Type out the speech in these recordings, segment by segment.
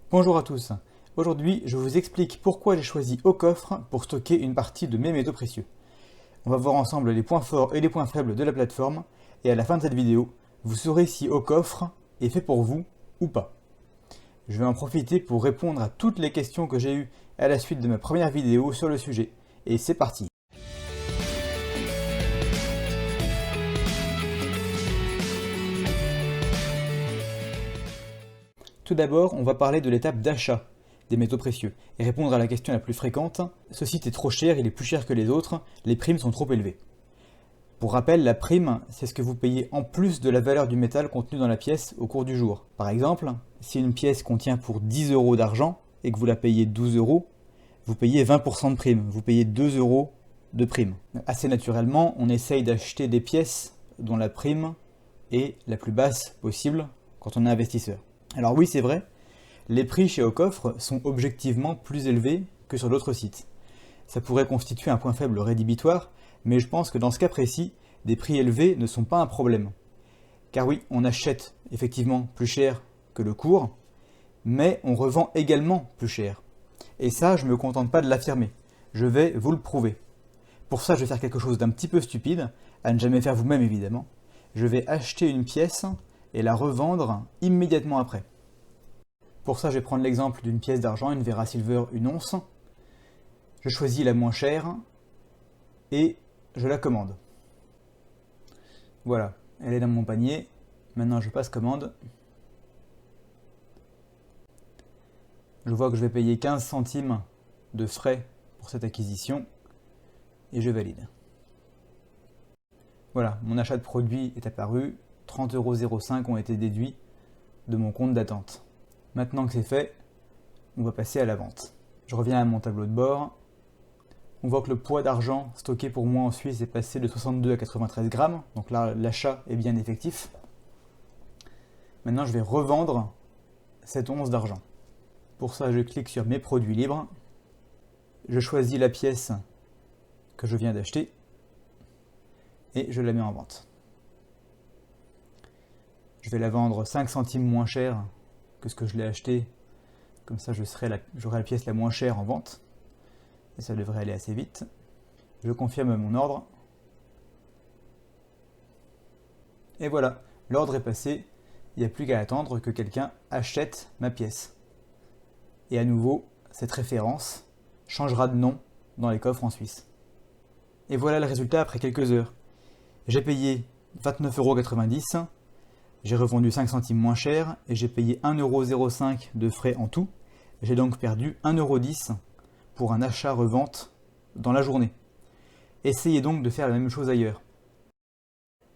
Bonjour à tous. Aujourd'hui, je vous explique pourquoi j'ai choisi Aucoffre pour stocker une partie de mes métaux précieux. On va voir ensemble les points forts et les points faibles de la plateforme, et à la fin de cette vidéo, vous saurez si Aucoffre est fait pour vous ou pas. Je vais en profiter pour répondre à toutes les questions que j'ai eues à la suite de ma première vidéo sur le sujet, et c'est parti. Tout d'abord, on va parler de l'étape d'achat des métaux précieux et répondre à la question la plus fréquente, ce site est trop cher, il est plus cher que les autres, les primes sont trop élevées. Pour rappel, la prime, c'est ce que vous payez en plus de la valeur du métal contenu dans la pièce au cours du jour. Par exemple, si une pièce contient pour 10 euros d'argent et que vous la payez 12 euros, vous payez 20% de prime, vous payez 2 euros de prime. Assez naturellement, on essaye d'acheter des pièces dont la prime est la plus basse possible quand on est investisseur. Alors oui, c'est vrai, les prix chez Aucoffre sont objectivement plus élevés que sur d'autres sites. Ça pourrait constituer un point faible rédhibitoire, mais je pense que dans ce cas précis, des prix élevés ne sont pas un problème. Car oui, on achète effectivement plus cher que le cours, mais on revend également plus cher. Et ça, je ne me contente pas de l'affirmer, je vais vous le prouver. Pour ça, je vais faire quelque chose d'un petit peu stupide, à ne jamais faire vous-même évidemment. Je vais acheter une pièce et la revendre immédiatement après. Pour ça, je vais prendre l'exemple d'une pièce d'argent, une Vera Silver, une once. Je choisis la moins chère et je la commande. Voilà, elle est dans mon panier. Maintenant, je passe commande. Je vois que je vais payer 15 centimes de frais pour cette acquisition et je valide. Voilà, mon achat de produit est apparu. 30,05 € ont été déduits de mon compte d'attente. Maintenant que c'est fait, on va passer à la vente. Je reviens à mon tableau de bord. On voit que le poids d'argent stocké pour moi en Suisse est passé de 62 à 93 grammes. Donc là, l'achat est bien effectif. Maintenant, je vais revendre cette once d'argent. Pour ça, je clique sur mes produits libres. Je choisis la pièce que je viens d'acheter et je la mets en vente. Je vais la vendre 5 centimes moins cher que ce que je l'ai acheté. Comme ça, j'aurai la pièce la moins chère en vente. Et ça devrait aller assez vite. Je confirme mon ordre. Et voilà, l'ordre est passé. Il n'y a plus qu'à attendre que quelqu'un achète ma pièce. Et à nouveau, cette référence changera de nom dans les coffres en Suisse. Et voilà le résultat après quelques heures. J'ai payé 29,90 €. J'ai revendu 5 centimes moins cher et j'ai payé 1,05 € de frais en tout. J'ai donc perdu 1,10 € pour un achat-revente dans la journée. Essayez donc de faire la même chose ailleurs.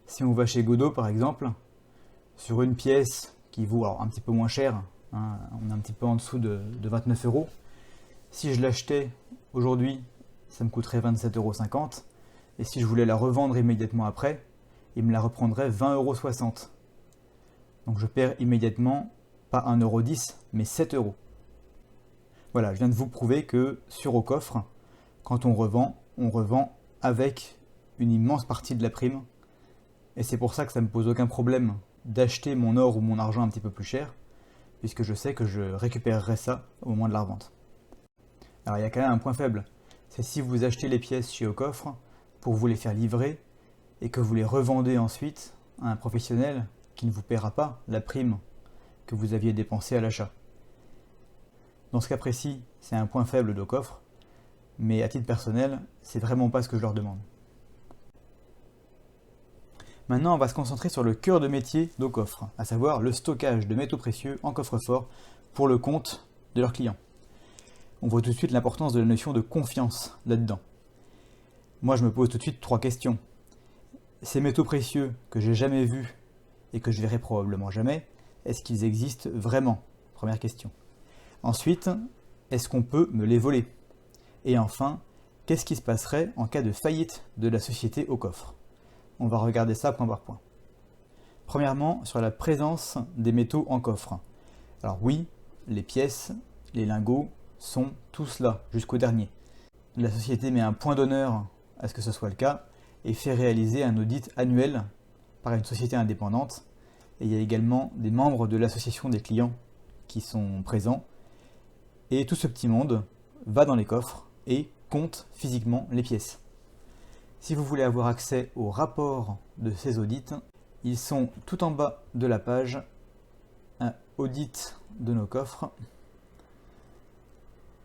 Si on va chez Godot par exemple, sur une pièce qui vaut un petit peu moins cher, hein, on est un petit peu en dessous de 29 €, si je l'achetais aujourd'hui, ça me coûterait 27,50 €, et si je voulais la revendre immédiatement après, il me la reprendrait 20,60 €. Donc je perds immédiatement, pas 1,10 €, mais 7 €. Voilà, je viens de vous prouver que sur Aucoffre, quand on revend avec une immense partie de la prime. Et c'est pour ça que ça ne me pose aucun problème d'acheter mon or ou mon argent un petit peu plus cher, puisque je sais que je récupérerai ça au moment de la revente. Alors il y a quand même un point faible, c'est si vous achetez les pièces chez Aucoffre pour vous les faire livrer et que vous les revendez ensuite à un professionnel qui ne vous paiera pas la prime que vous aviez dépensée à l'achat. Dans ce cas précis, c'est un point faible d'Aucoffre, mais à titre personnel, c'est vraiment pas ce que je leur demande. Maintenant, on va se concentrer sur le cœur de métier d'Aucoffre, à savoir le stockage de métaux précieux en coffre-fort pour le compte de leurs clients. On voit tout de suite l'importance de la notion de confiance là-dedans. Moi, je me pose tout de suite 3 questions. Ces métaux précieux que j'ai jamais vus et que je verrai probablement jamais, est-ce qu'ils existent vraiment? Première question. Ensuite, est-ce qu'on peut me les voler? Et enfin, qu'est-ce qui se passerait en cas de faillite de la société Aucoffre? On va regarder ça point par point. Premièrement, sur la présence des métaux en coffre. Alors oui, les pièces, les lingots sont tous là, jusqu'au dernier. La société met un point d'honneur à ce que ce soit le cas et fait réaliser un audit annuel par une société indépendante. Et il y a également des membres de l'association des clients qui sont présents Et tout ce petit monde va dans les coffres et compte physiquement les pièces. Si vous voulez avoir accès aux rapports de ces audits, ils sont tout en bas de la page audit de nos coffres.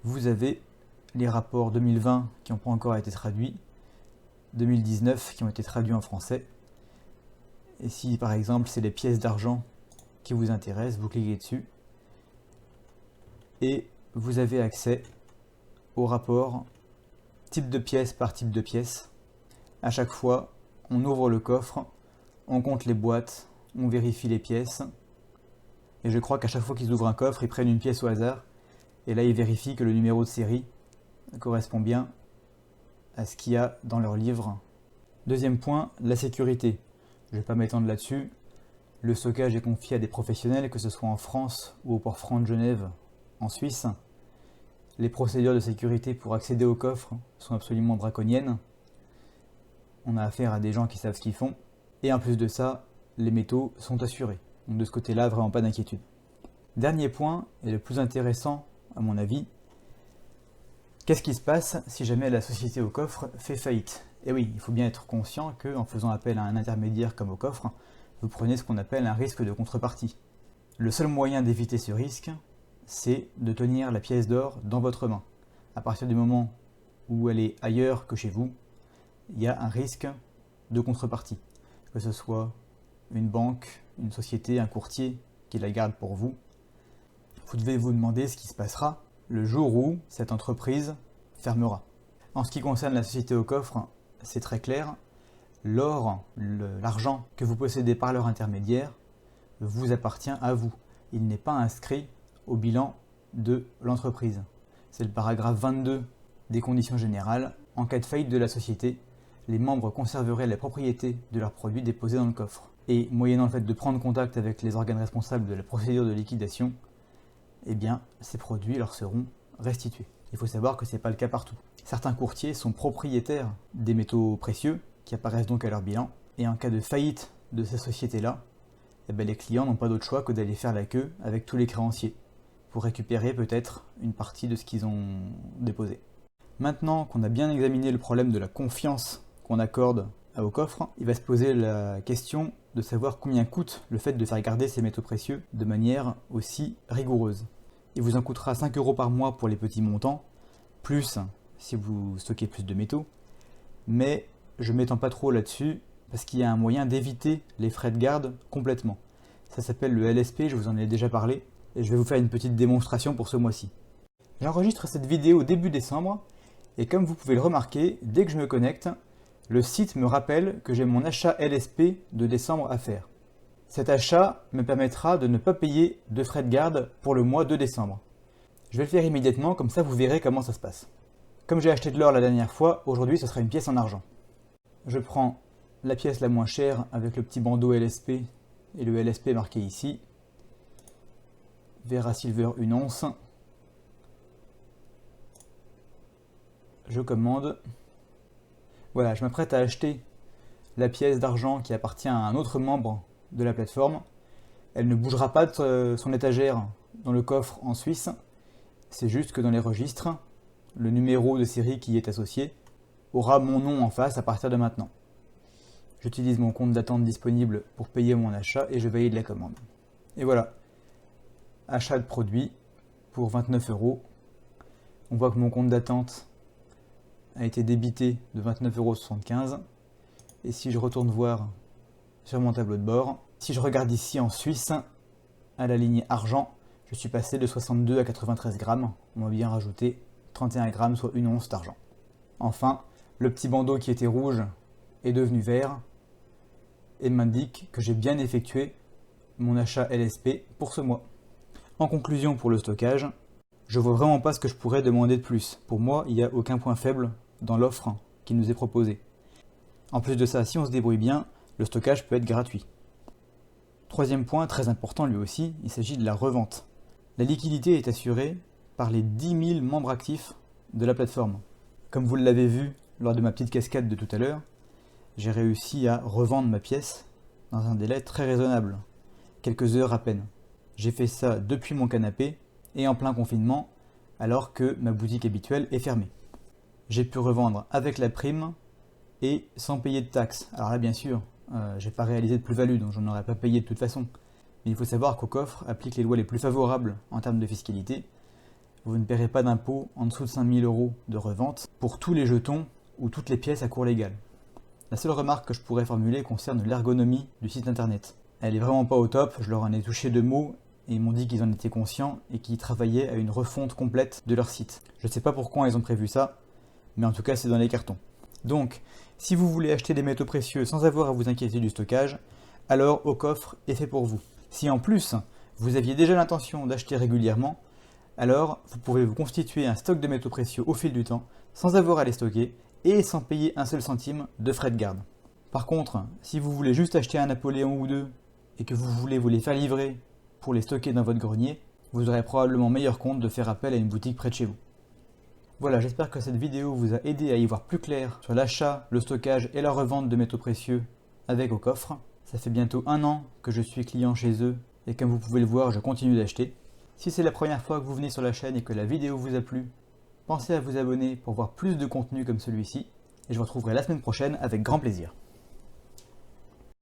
Vous avez les rapports 2020 qui n'ont pas encore été traduits, 2019 qui ont été traduits en français. Et si par exemple c'est les pièces d'argent qui vous intéressent, vous cliquez dessus et vous avez accès au rapport type de pièce par type de pièce. À chaque fois, on ouvre le coffre, on compte les boîtes, on vérifie les pièces. Et je crois qu'à chaque fois qu'ils ouvrent un coffre, ils prennent une pièce au hasard. Et là, ils vérifient que le numéro de série correspond bien à ce qu'il y a dans leur livre. Deuxième point, la sécurité. Je ne vais pas m'étendre là-dessus. Le stockage est confié à des professionnels, que ce soit en France ou au port franc de Genève, en Suisse. Les procédures de sécurité pour accéder au coffre sont absolument draconiennes. On a affaire à des gens qui savent ce qu'ils font. Et en plus de ça, les métaux sont assurés. Donc de ce côté-là, vraiment pas d'inquiétude. Dernier point, et le plus intéressant à mon avis, qu'est-ce qui se passe si jamais la société au coffre fait faillite? Et oui, il faut bien être conscient qu'en faisant appel à un intermédiaire comme au coffre, vous prenez ce qu'on appelle un risque de contrepartie. Le seul moyen d'éviter ce risque, c'est de tenir la pièce d'or dans votre main. À partir du moment où elle est ailleurs que chez vous, il y a un risque de contrepartie. Que ce soit une banque, une société, un courtier qui la garde pour vous. Vous devez vous demander ce qui se passera le jour où cette entreprise fermera. En ce qui concerne la société au coffre, c'est très clair. L'or, l'argent que vous possédez par leur intermédiaire vous appartient à vous. Il n'est pas inscrit au bilan de l'entreprise. C'est le paragraphe 22 des conditions générales. En cas de faillite de la société, les membres conserveraient la propriété de leurs produits déposés dans le coffre. Et moyennant le fait de prendre contact avec les organes responsables de la procédure de liquidation, eh bien, ces produits leur seront restitués. Il faut savoir que ce n'est pas le cas partout. Certains courtiers sont propriétaires des métaux précieux, qui apparaissent donc à leur bilan, et en cas de faillite de ces sociétés-là, eh bien, les clients n'ont pas d'autre choix que d'aller faire la queue avec tous les créanciers, pour récupérer peut-être une partie de ce qu'ils ont déposé. Maintenant qu'on a bien examiné le problème de la confiance qu'on accorde au coffre, il va se poser la question de savoir combien coûte le fait de faire garder ces métaux précieux de manière aussi rigoureuse. Il vous en coûtera 5 € par mois pour les petits montants, plus si vous stockez plus de métaux, mais je ne m'étends pas trop là-dessus parce qu'il y a un moyen d'éviter les frais de garde complètement. Ça s'appelle le LSP, je vous en ai déjà parlé, et je vais vous faire une petite démonstration pour ce mois-ci. J'enregistre cette vidéo début décembre, et comme vous pouvez le remarquer, dès que je me connecte, le site me rappelle que j'ai mon achat LSP de décembre à faire. Cet achat me permettra de ne pas payer de frais de garde pour le mois de décembre. Je vais le faire immédiatement, comme ça vous verrez comment ça se passe. Comme j'ai acheté de l'or la dernière fois, aujourd'hui ce sera une pièce en argent. Je prends la pièce la moins chère avec le petit bandeau LSP et le LSP marqué ici. Vera Silver 1 once. Je commande. Voilà, je m'apprête à acheter la pièce d'argent qui appartient à un autre membre de la plateforme. Elle ne bougera pas de son étagère dans le coffre en Suisse. C'est juste que dans les registres, le numéro de série qui y est associé aura mon nom en face à partir de maintenant. J'utilise mon compte d'attente disponible pour payer mon achat et je valide la commande. Et voilà, achat de produit pour 29 €. On voit que mon compte d'attente a été débité de 29,75 €. Et si je retourne voir sur mon tableau de bord, si je regarde ici en Suisse, à la ligne argent, je suis passé de 62 à 93 grammes. On m'a bien rajouté 31 grammes, soit une once d'argent. Enfin, le petit bandeau qui était rouge est devenu vert et m'indique que j'ai bien effectué mon achat LSP pour ce mois. En conclusion pour le stockage, je vois vraiment pas ce que je pourrais demander de plus. Pour moi, il n'y a aucun point faible dans l'offre qui nous est proposée. En plus de ça, si on se débrouille bien, le stockage peut être gratuit. Troisième point, très important lui aussi, il s'agit de la revente. La liquidité est assurée par les 10 000 membres actifs de la plateforme. Comme vous l'avez vu lors de ma petite cascade de tout à l'heure, j'ai réussi à revendre ma pièce dans un délai très raisonnable, quelques heures à peine. J'ai fait ça depuis mon canapé et en plein confinement, alors que ma boutique habituelle est fermée. J'ai pu revendre avec la prime et sans payer de taxes. Alors là, bien sûr, j'ai pas réalisé de plus-value, donc j'en aurais pas payé de toute façon. Mais il faut savoir qu'au coffre applique les lois les plus favorables en termes de fiscalité. Vous ne paierez pas d'impôt en dessous de 5 000 € de revente pour tous les jetons ou toutes les pièces à cours légal. La seule remarque que je pourrais formuler concerne l'ergonomie du site internet. Elle est vraiment pas au top, je leur en ai touché 2 mots et ils m'ont dit qu'ils en étaient conscients et qu'ils travaillaient à une refonte complète de leur site. Je ne sais pas pourquoi ils ont prévu ça, mais en tout cas c'est dans les cartons. Donc, si vous voulez acheter des métaux précieux sans avoir à vous inquiéter du stockage, alors Au Coffre est fait pour vous. Si en plus, vous aviez déjà l'intention d'acheter régulièrement, alors vous pouvez vous constituer un stock de métaux précieux au fil du temps, sans avoir à les stocker et sans payer un seul centime de frais de garde. Par contre, si vous voulez juste acheter un Napoléon ou deux et que vous voulez vous les faire livrer pour les stocker dans votre grenier, vous aurez probablement meilleur compte de faire appel à une boutique près de chez vous. Voilà, j'espère que cette vidéo vous a aidé à y voir plus clair sur l'achat, le stockage et la revente de métaux précieux avec Au Coffre. Ça fait bientôt 1 an que je suis client chez eux et comme vous pouvez le voir, je continue d'acheter. Si c'est la première fois que vous venez sur la chaîne et que la vidéo vous a plu, pensez à vous abonner pour voir plus de contenu comme celui-ci et je vous retrouverai la semaine prochaine avec grand plaisir.